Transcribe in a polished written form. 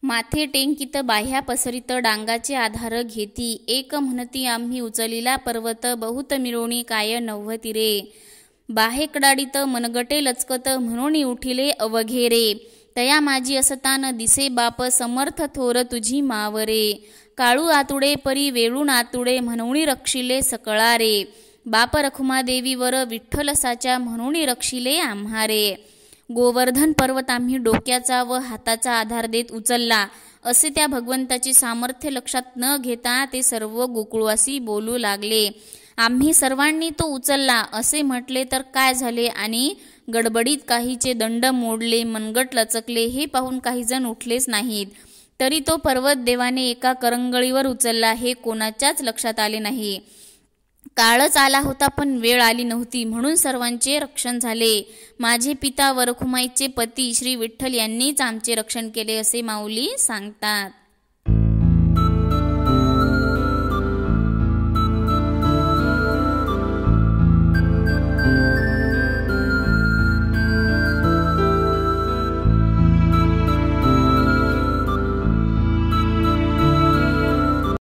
माथे टेंकित बाह्या पसरित डांगाचे आधार घेती, एक म्हणती आम्ही उचलिला पर्वत, बहुत मिरवणी काय नव्हती रे. बाहे कडाडीत मनगटे लचकत, म्हणून उठिले अवघे रे. तया माझी असतान दिसे बाप, समर्थ थोर तुझी मावरे. काळू आतुडे परी वेळून आतुडे, म्हणून रक्षिले सकळा रे. बाप रखुमादेवीवर विठ्ठल साच्या, म्हणून रक्षिले आम्हारे. गोवर्धन पर्वत आम्ही डोक्याचा व हाताचा आधार देत उचलला, असे त्या भगवंताची सामर्थ्य लक्षात न घेता ते सर्व गोकुळवासी बोलू लागले. आम्ही सर्वांनी तो उचलला असे म्हटले तर काय झाले, आणि गडबडीत काहीचे दंड मोडले, मनगट लचकले, हे पाहून काही जण उठलेच नाहीत. तरी तो पर्वत देवाने एका करंगळीवर उचलला हे कोणाच्याच लक्षात आले नाही. काळच आला होता पण वेळ आली नव्हती, म्हणून सर्वांचे रक्षण झाले. माझे पिता व रखुमाईचे पती श्री विठ्ठल यांनीच आमचे रक्षण केले असे माऊली सांगतात.